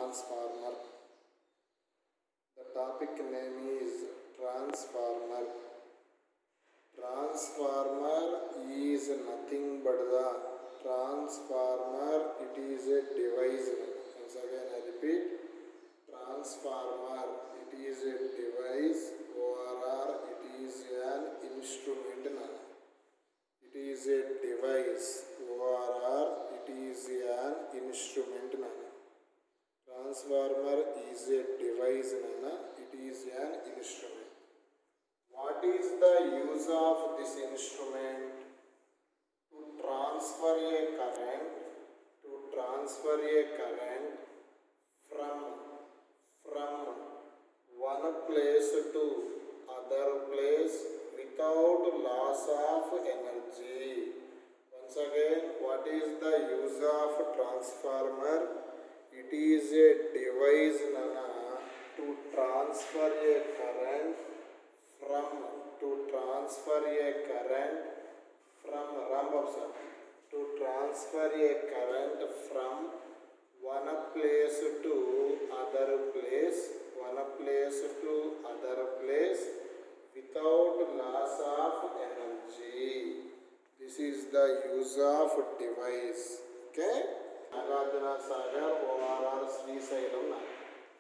transformer. The topic name is transformer. Transformer is nothing but the transformer. It is a device. Once again I repeat, transformer. It is a device or it is an instrument. It is a device or it is an instrument. Transformer is a device. It is an instrument. What is the use of this instrument? To transfer a current. To transfer a current from one place to other place without loss of energy. Once again, what is the use of transformer? It is a device to transfer a current from one place to other place without loss of energy. This is the use of device. Okay? Nagarjuna Sagar ORR Srisailam.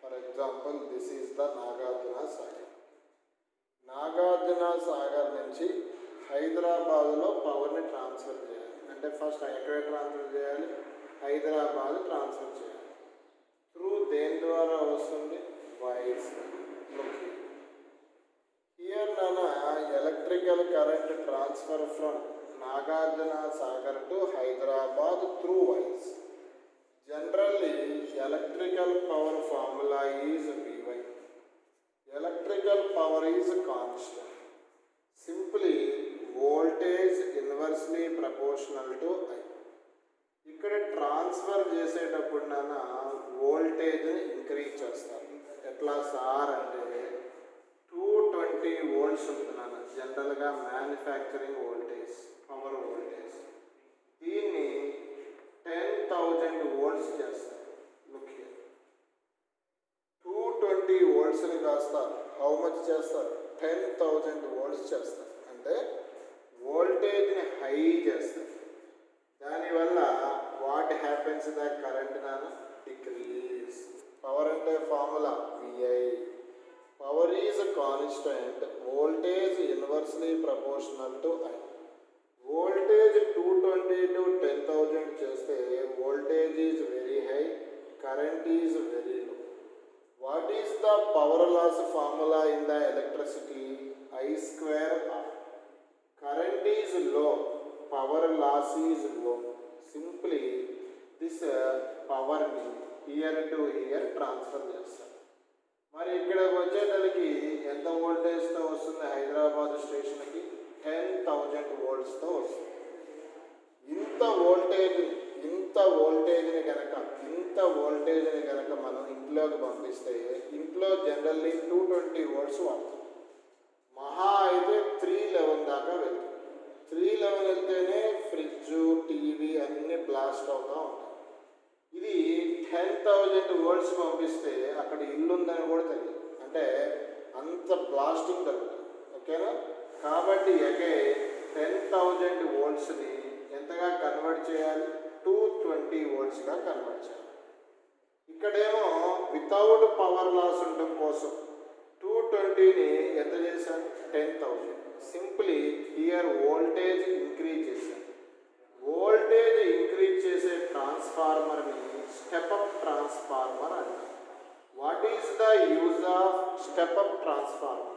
For example, this is the Nagarjuna Sagar. Nagarjuna Sagar నుంచి హైదరాబాద్లో పవర్ని transfer చేయాలి. అంటే first ఎక్కడ transfer చేయాలి? Hyderabad transfer చేయాలి. Through దేని ద్వారా వస్తుంది? Wires. Here electrical current transfer from Nagarjuna Sagar to Hyderabad through wires. Generally, electrical power formula is Vy. Electrical power is constant. Simply, voltage inversely proportional to I. ఇక్కడ ట్రాన్స్ఫర్ చేసేటప్పుడు వోల్టేజ్ని ఇంక్రీజ్ చేస్తారు. ఎట్లా సార్ అంటే 220 వోల్ట్స్ ఉంటున్నాను జనరల్గా మ్యానుఫ్యాక్చరింగ్ వోల్టేజ్, పవర్ వోల్టేజ్. దీన్ని 10,000 volts చేస్తారు. లుక్ హియర్, 220 వోల్ట్స్ని కాస్తారు. హౌ మచ్ చేస్తారు? 10,000 వోల్ట్స్ చేస్తారు. అంటే వోల్టేజ్ని హై చేస్తారు. దానివల్ల what happens? The current decrease. Power అంటే formula VI. Power is constant, voltage inversely proportional to I. Voltage 220 to 10,000 చేస్తే voltage is very high, current is very low. What is the power loss formula in the electricity? I²R. Current is low, power loss is low. Simply this పవర్ని year to year transfer చేస్తారు. మరి ఇక్కడికి వచ్చేటప్పటికి ఎంత వోల్టేజ్తో వస్తుంది? హైదరాబాద్ స్టేషన్కి 10,000 వోల్ట్స్తో వస్తుంది. ఇంత వోల్టేజ్ని కనుక మనం ఇంట్లోకి పంపిస్తే ఇంట్లో జనరల్లీ 220 వోల్ట్స్ వాడుతుంది. మహా అయితే 311 దాకా వెళ్తుంది. 311 వెళ్తేనే ఫ్రిడ్జ్, టీవీ అన్నీ బ్లాస్ట్ అవుతూ ఉంటాయి. ఇది 10,000 వోల్ట్స్ పంపిస్తే అక్కడ ఇల్లు ఉందని కూడా తెలియదు. అంటే అంత బ్లాస్టింగ్ జరుగుతుంది. ఓకేనా? కాబట్టి అగైన్ 10,000 వోల్ట్స్ని ఎంతగా కన్వర్ట్ చేయాలి? 220 వోల్ట్స్గా కన్వర్ట్ చేయాలి. ఇక్కడేమో వితౌట్ పవర్ లాస్ ఉండడం కోసం 220ని ఎంత చేశాను? 10,000. సింప్లీ హియర్ వోల్టేజ్ ఇంక్రీజ్ చేశాను. వోల్టేజ్ ఇంక్రీజ్ చేసే ట్రాన్స్ఫార్మర్ని స్టెప్అప్ ట్రాన్స్ఫార్మర్ అంటారు. What is the use of step up transformer?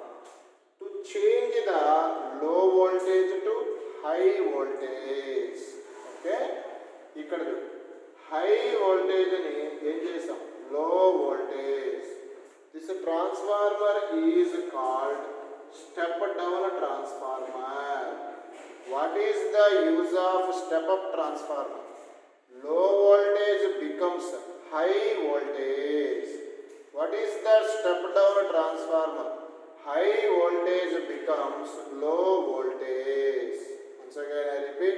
To change the low voltage to high voltage. Okay, ఇక్కడ హై వోల్టేజ్ని ఏం చేసాం? Low voltage. This transformer is called step down transformer. What is the use of step up transformer? Low voltage becomes high voltage. What is the step down transformer? High voltage becomes low voltage. Once again I repeat,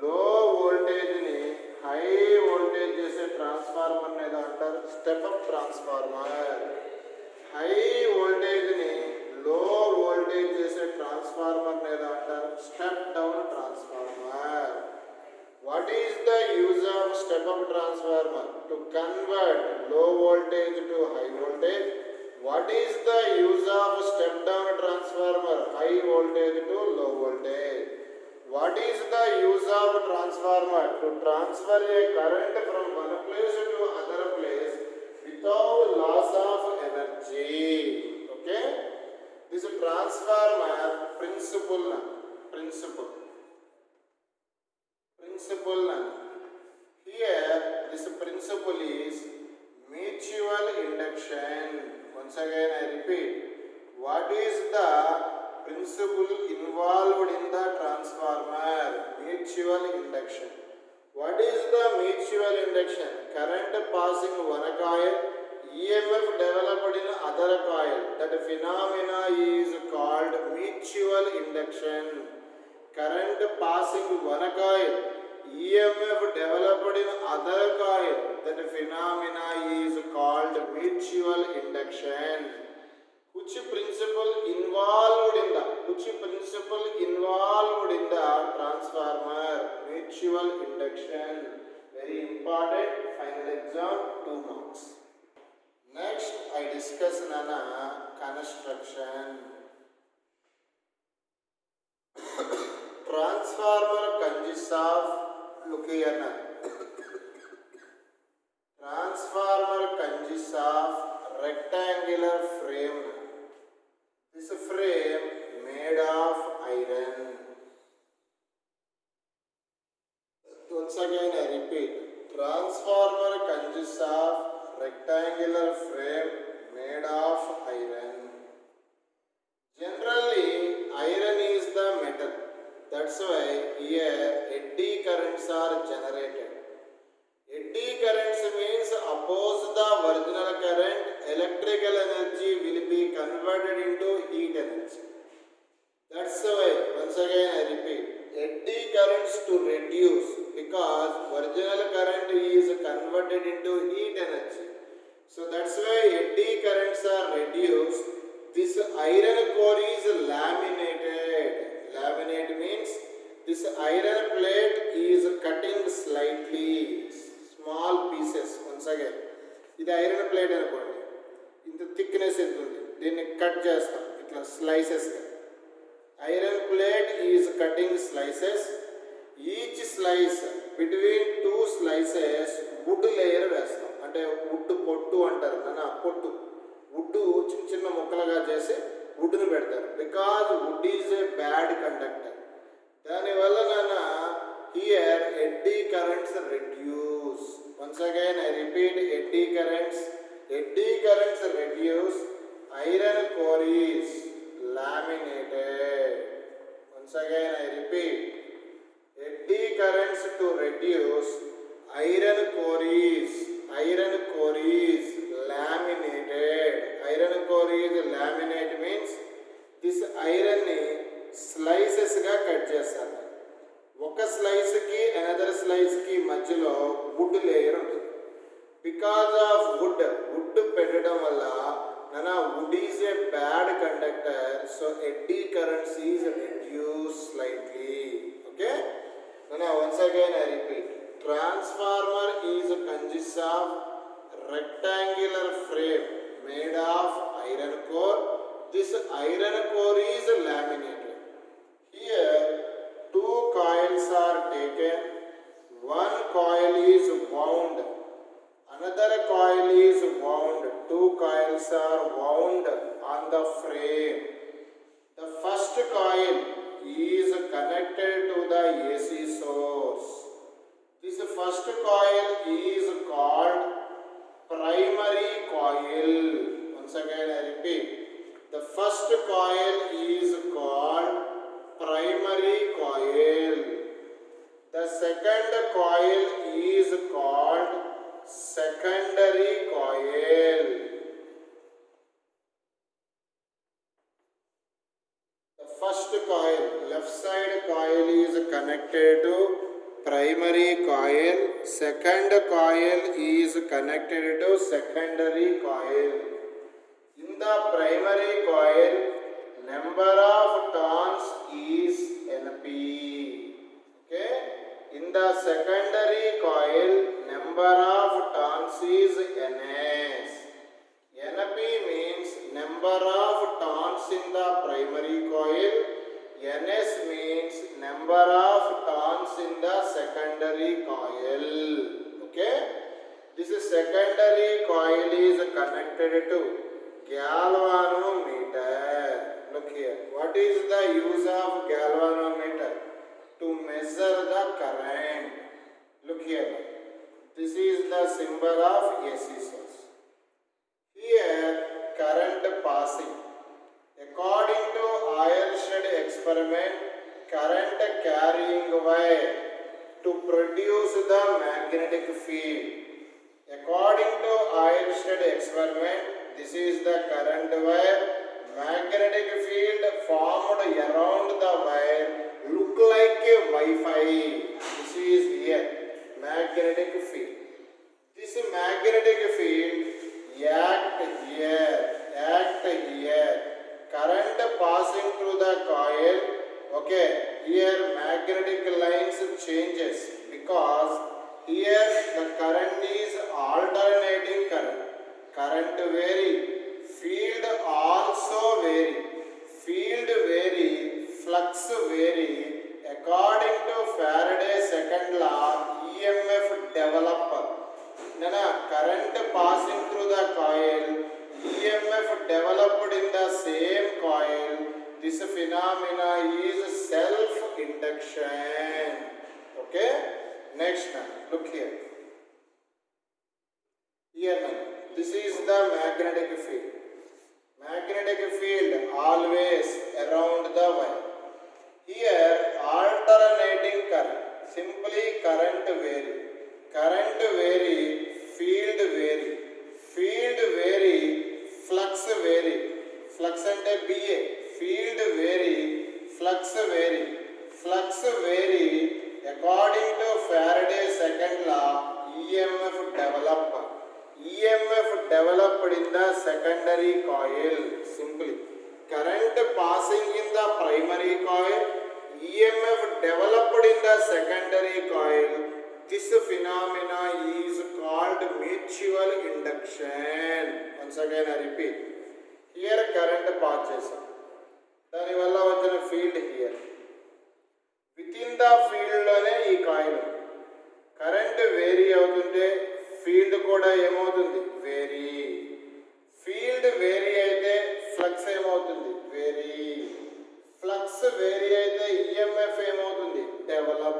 లో వోల్టేజ్ని high voltage చేసే transformer అనేది అంటారు step up transformer. High వోల్టేజ్ని లో voltage చేసే transformer అనేది అంటారు step down transformer. What is the use of step up transformer? To convert low voltage to high voltage. What is the use of step down transformer? High voltage to low voltage. What is the use of transformer? To transfer a current from one place to other place without loss of energy. Okay? This transformer principle. Here this principle is mutual induction. Once again I repeat, what is the principle involved in the transformer? Mutual induction. What is the mutual induction? Current passing one coil, EMF developed in other coil. That phenomena is called mutual induction. Current passing one coil, EMF developed in other coil. That phenomena is called mutual induction. Which principle involved in the transformer? Mutual induction. Very important. Final exam 2 marks. Next I discuss Nana construction. Transformer consists of, look here now. Transformer consists of rectangular frame. This frame made of iron. Once again I repeat, transformer consists of rectangular frame made of iron. Generally iron is the metal. That's why here eddy currents are generated. Eddy currents means oppose the original current, electrical energy will be converted into heat energy. That's why, once again I repeat, eddy currents to reduce because original current is converted into heat energy. So that's why eddy currents are reduced. This iron core is laminated. Laminate means this iron plate is cutting slightly, small pieces. Once again, ఇది iron plate అనుకోండి, ఇంత thickness ఎంత ఉంది, దీన్ని cut చేస్తాం ఇట్లా స్లైసెస్గా. Iron plate is cutting slices. Each slice between 2 slices wood layer వేస్తాం. అంటే వుడ్ పొట్టు అంటారు నాన్న, పొట్టు వుడ్ చిన్న చిన్న ముక్కలుగా చేసి వుడ్ని పెడతారు. Because wood is a bad conductor. దానివల్ల నాన్న here eddy currents reduce. Once again I repeat, eddy currents reduce. Iron core is laminated. Once again I repeat, eddy currents to reduce, iron core is laminated. Iron core is laminate means this iron ni slices ga cut చేస్తారు. ఒక slice కి another slice కి మధ్యలో would layer ఉంటుంది. Because of would పెట్టడం వల్ల Nana, wood is a bad conductor, so eddy currents is reduced slightly. Okay? Nana, once again I repeat, transformer is consists of rectangular frame made of iron core. This iron core is laminated. Here 2 coils are taken. One coil is wound. Another coil is wound. 2 coils are wound on the frame. The first coil is connected to the AC source. This first coil is called primary coil. Once again I repeat, the first coil is called primary coil. The second coil is called secondary coil. The first coil, left side coil is connected to primary coil, second coil is connected to secondary coil. In the primary coil, number of turns is Np. Okay. In the secondary coil, number of turns is Ns. Np means number of turns in the primary coil. Ns means number of turns in the secondary coil. Okay. This secondary coil is connected to galvanometer. Look here. What is the use of galvanometer? To measure the current. Look here. This is the symbol of AC source. Here current passing. According to Ayershed experiment, current carrying wire to produce the magnetic field. According to Ayershed experiment, this is the current wire. Magnetic field formed around the wire look like a Wi-Fi. This is here magnetic field. This magnetic field act here. Current passing through the coil. Okay, here magnetic lines changes because here the current is alternating current. Current vary, field also vary. Field vary, flux vary. According to Faraday second law, EMF develop. Current passing through the coil, EMF developed in the same coil. This phenomena is self-induction. Okay. Next, look here. This is the magnetic field. Magnetic field always around the wire. Here alternating current. Simply current vary. Current vary, field vary. Field vary, flux vary. Flux ante BA. Field vary, flux vary. Flux vary. According to Faraday second law, EMF develop. EMF developed in the secondary coil. Simply current passing in the primary coil, EMF developed in the secondary coil. This phenomena is called mutual induction. Once again I repeat. Here current passes. Dani valla vachina field here. Within the field lone ee coil. Current vary avutunte field kuda emautundi vary. Field vary aithe flux emautundi vary. Flux vary aithe EMF emautundi develop.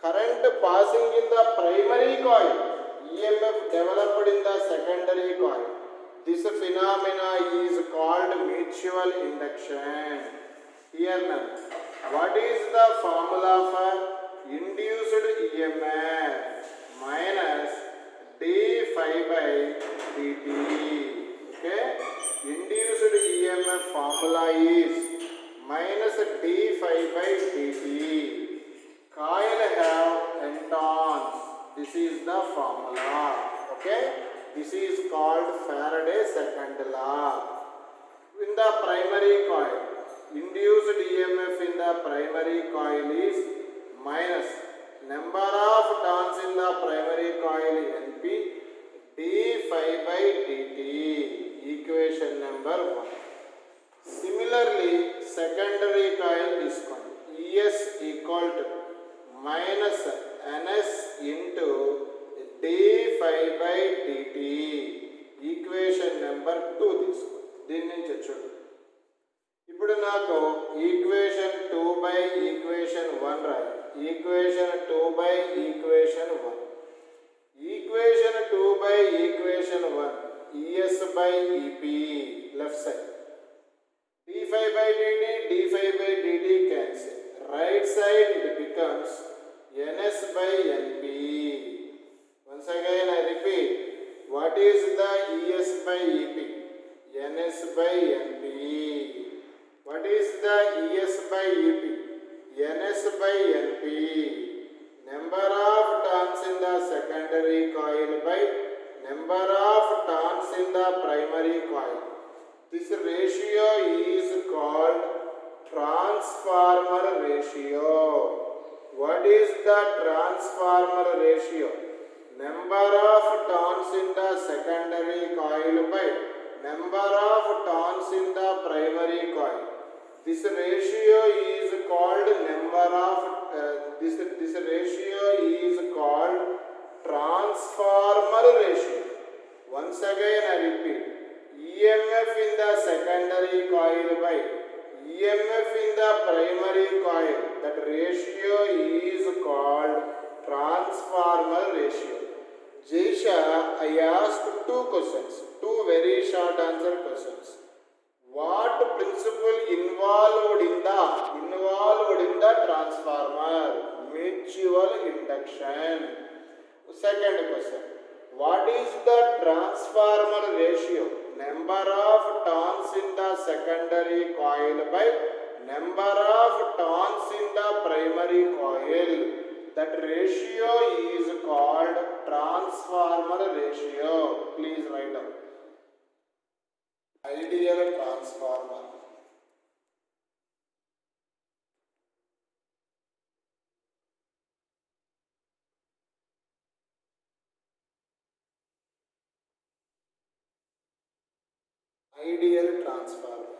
Current passing in the primary coil, EMF developed in the secondary coil. This phenomena is called mutual induction. Here now, what is the formula for induced EMF? Minus d phi by dt. Okay? Induced EMF formula is minus d phi by dt. Coil have entons. This is the formula. Okay? This is called Faraday second law. In the primary coil, induced EMF in the primary coil is minus number of turns in the primary coil Np d phi by dt. Equation number 1. Similarly, secondary coil is called ES equal to minus Ns into d phi by dt. Equation number 2 తీసుకో. దీని నుంచి చూడు. ఇప్పుడు నాకు equation 2 by equation 1 రాయి. Equation 2 by equation 1. Equation 2 by equation 1 ES by EP left side. d phi by dt, d phi by dt cancel. Right side it becomes Ns by Np. Once again I repeat, what is the ES by EP? Ns by Np. What is the ES by EP? Ns by Np. number of turns in the secondary coil by number of turns in the primary coil. This ratio is called transformer ratio. What is the transformer ratio? Number of turns in the secondary coil by number of turns in the primary coil. This ratio is called this ratio is called transformer ratio. Once again I repeat, EMF in the secondary coil by EMF in the primary coil, that ratio is called transformer ratio. Jaisha, I asked two questions, two very short answer questions. What principle involved in the transformer? Mutual induction. Second question, what is the transformer ratio? Number of turns in the secondary coil by number of turns in the primary coil. That ratio is called transformer ratio. Please write down. Ideal transformer. Ideal transformer.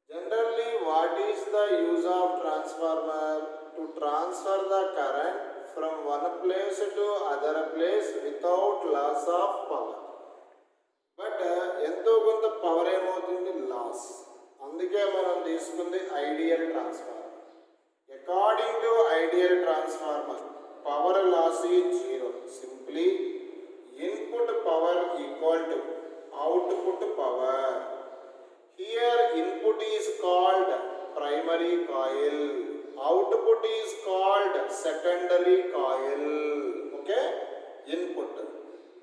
Generally, what is the use of transformer? To transfer the current from one place to other place without loss of power. But ఎంతో కొంత power ఏమవుతుంది, loss. అందుకే మనం తీసుకుంది ideal transformer. According to ideal transformer, power loss is zero. Simply input power equal to output power. Here input is called primary coil, output is called secondary coil. Okay, input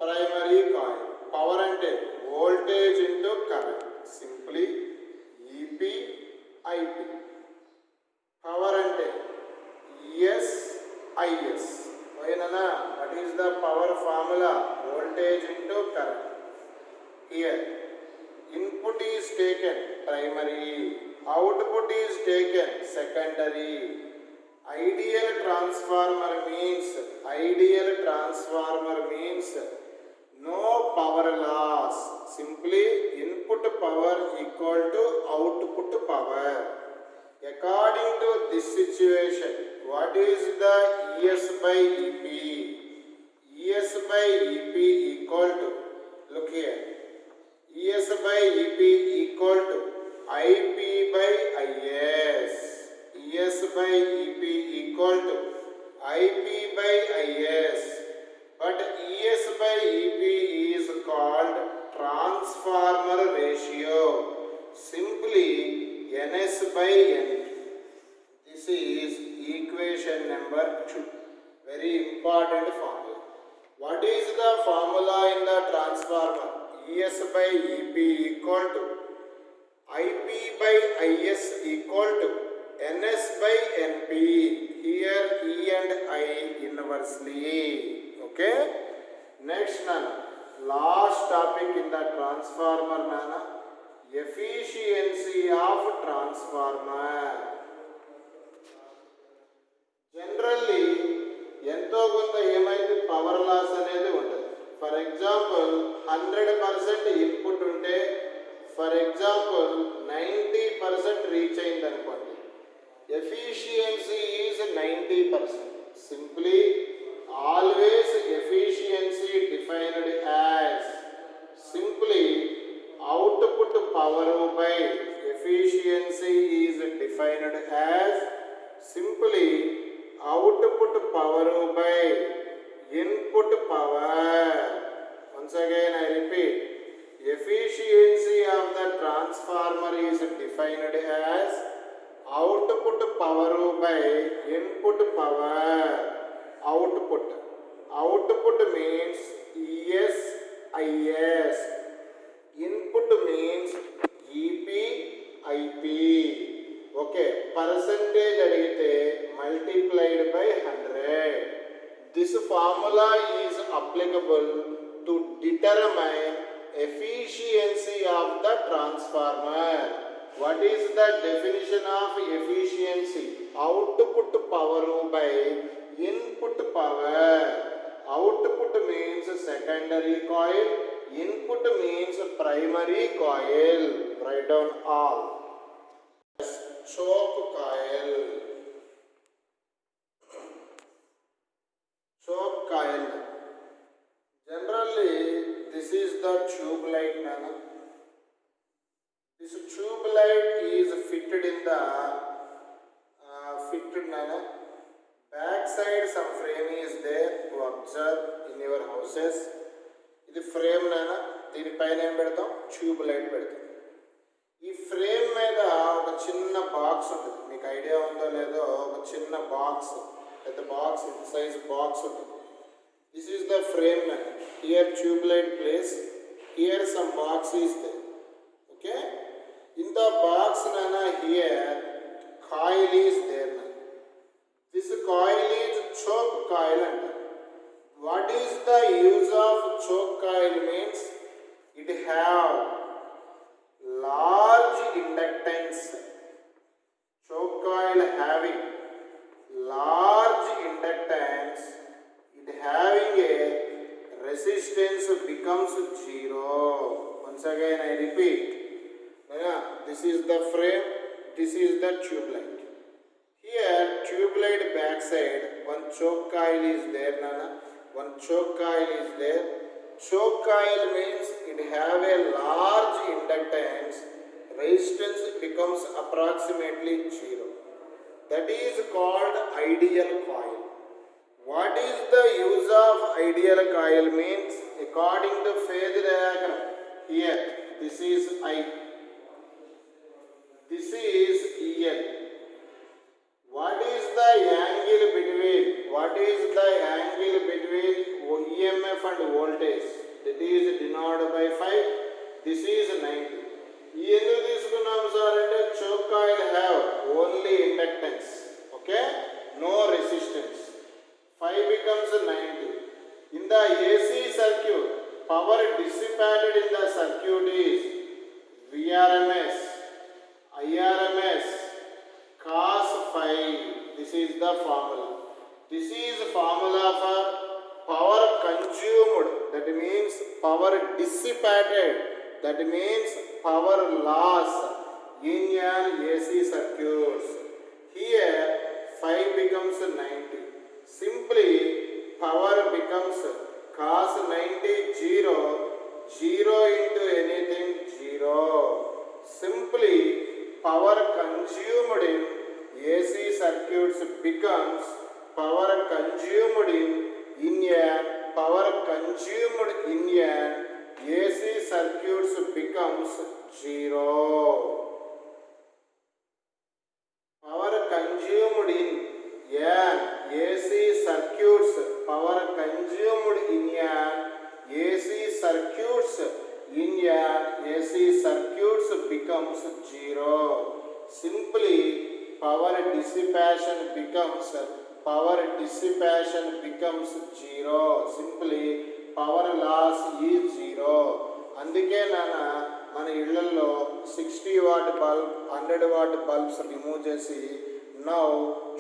primary coil. Power ante voltage into current, simply EP IP. Power ante ES IS. Vayanana, that is the power formula, voltage into current. Here input is taken primary, output is taken secondary. Ideal transformer means no power loss. Simply input power equal to output power. According to this situation, what is the ES by EP? ES by EP equal to, look here, ES by EP equal to IP by IS. ES by EP equal to IP by IS. But ES by EP is called transformer ratio. Simply NS by NP. This is equation number 2. Very important formula. What is the formula in the transformer? ES by EP equal to IP by IS equal to NS by NP. Here E and I inversely. Okay. Next nana, last topic in the transformer nana, efficiency of transformer. Generally ఎంతో కొంత ఏమైంది, power loss అనేది ఉంటుంది. For example 100% input ఉంటే, for example 90% reach అయింది అనుకోండి, efficiency is 90%. Simply always efficiency defined as simply output power by efficiency is defined as simply output power by input power. Once again I repeat, efficiency of the transformer is defined as output power by input power. Output means determine efficiency of the transformer. What is the definition of efficiency? Output power by input power. Output means secondary coil, input means primary coil. Write down all. Choke coil. Choke coil. Generally, this is the tube light. Nana. This tube light is fitted in the back side. Some frame is there to observe in your houses. ఇది frame నానా, దీనిపైన ఏం పెడతాం? Tube light పెడతాం. ఈ frame మీద ఒక చిన్న బాక్స్ ఉంటుంది. మీకు ఐడియా ఉందో లేదో, ఒక చిన్న బాక్స్, పెద్ద బాక్స్, ఇంత సైజ్ బాక్స్ ఉంటుంది. This is the frame nana. Here tube light place. Here some box is there. Okay. In the box nana, here coil is there nana. This coil is choke coil. What is the use of choke coil? Means it have large inductance. Choke coil having large inductance, it having a resistance becomes zero. Once again I repeat, this is the frame, this is the tube light. Here tube light back side one choke coil is there nana. One choke coil is there. Choke coil means it have a large inductance, resistance becomes approximately zero. That is called ideal coil. What is the use of ideal coil? Means according to phase diagram, here this is I, this is EL. What is the angle between? What is the angle between EMF and voltage? That is denoted by 5. This is 90. ఎందుకు తీసుకున్నాం sir అంటే choke coil have only inductance, okay, no resistance. 5 becomes 90. In the AC circuit, power dissipated in the circuit is VRMS, IRMS, cos phi. This is the formula. This is formula for power consumed, that means power dissipated, that means power loss in an AC circuits. Here 5 becomes 90. Simply power becomes cos 90 0, 0 into anything 0. Simply power consumed in AC circuits becomes power consumed in a power consumed in an AC circuits becomes 0. Power consumed in an AC circuits, power consumed in an AC circuits, in an AC circuits becomes 0. Simply power dissipation becomes 0. Simply power loss is 0. అందుకే నాన్న మన ఇళ్లలో 60 watt bulb 100 what bulbs remove చేసి now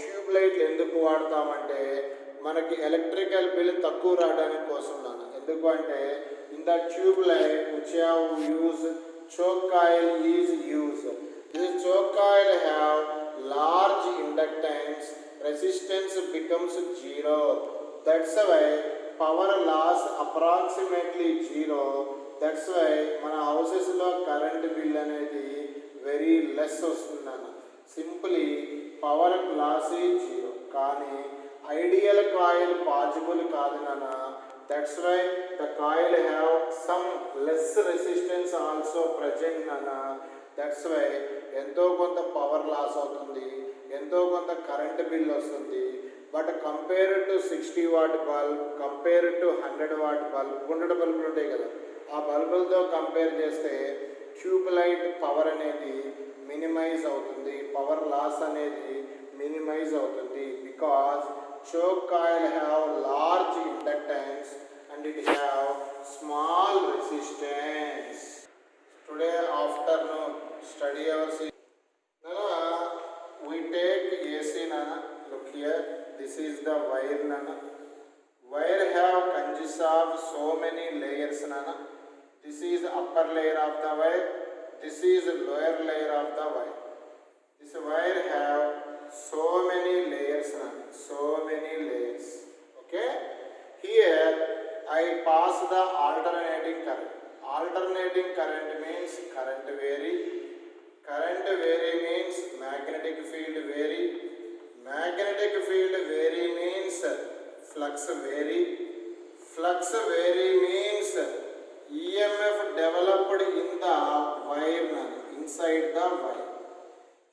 tube లైట్లు ఎందుకు వాడతామంటే మనకి electrical bill తక్కువ రావడానికి కోసం నాన్న. ఎందుకు అంటే in the tube light which have use choke coil is used. This choke coil have large inductance, resistance becomes 0. That's why power loss approximately 0. That's why మన హౌసెస్లో కరెంట్ బిల్ అనేది వెరీ లెస్ వస్తుందన్న. Simply power loss is 0. కానీ ideal coil possible కాదు నాన్న. That's why the coil have some less resistance also present నాన్న. That's why ఎంతో కొంత పవర్ లాస్ అవుతుంది, ఎంతో కొంత కరెంట్ బిల్ వస్తుంది. But compare to 60 watt bulb, compare to 100 watt bulb, 100 బల్బులు ఉంటాయి కదా, ఆ బల్బులతో కంపేర్ చేస్తే ట్యూబ్ లైట్ పవర్ అనేది మినిమైజ్ అవుతుంది, పవర్ లాస్ అనేది మినిమైజ్ అవుతుంది. Because choke coil have large inductance and it have small distance. Today afternoon study hours. Nana, we take AC Nana. Look here. This is the wire Nana. Wire have consists of so many layers Nana. This is upper layer of the wire. This is lower layer of the wire. This wire have so many layers Nana. So many layers. Okay. Here I pass the alternating current. Alternating current means current vary. Current vary means magnetic field vary. Magnetic field vary means flux vary. Flux vary means EMF developed in the wire, inside the wire.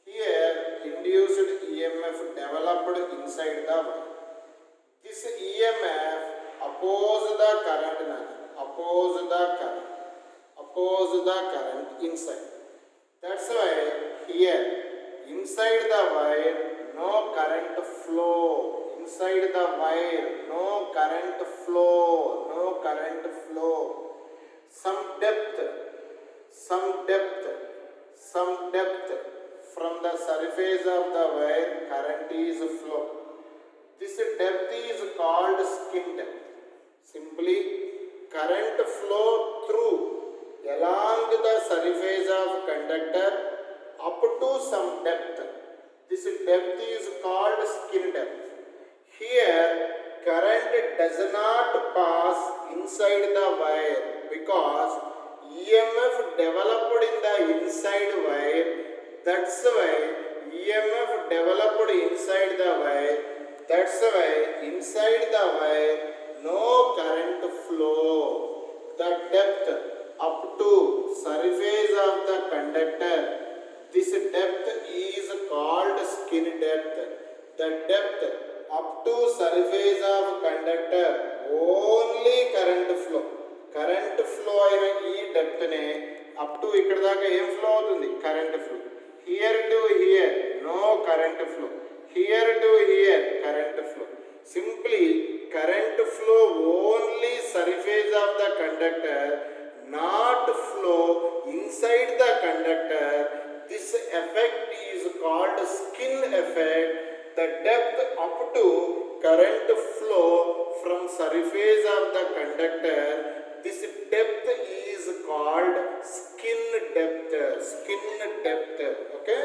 Here induced EMF developed inside the wire. This EMF oppose the current, oppose the current inside. That's why here inside the wire no current flow. Inside the wire no current flow. No current flow. Some depth from the surface of the wire current is flow. This depth is called skin depth. Simply current flow through along the surface of conductor up to some depth. This depth is called skin depth. Here current does not pass inside the wire because EMF developed in the inside wire. That's why EMF developed inside the wire. That's why inside the wire no current flow. The depth up to surface of the conductor, this depth is called skin depth. The depth up to surface of conductor only current flow. Current flow అయిన ఈ depth నే up to ఇక్కడ దాకా ఏం flow అవుతుంది? Current flow. Here to here no current flow. Here to here current flow. Simply current flow only surface of the conductor, not flow inside the conductor. This effect is called skin effect. The depth up to current flow from surface of the conductor, this depth is called skin depth. Skin depth. Okay.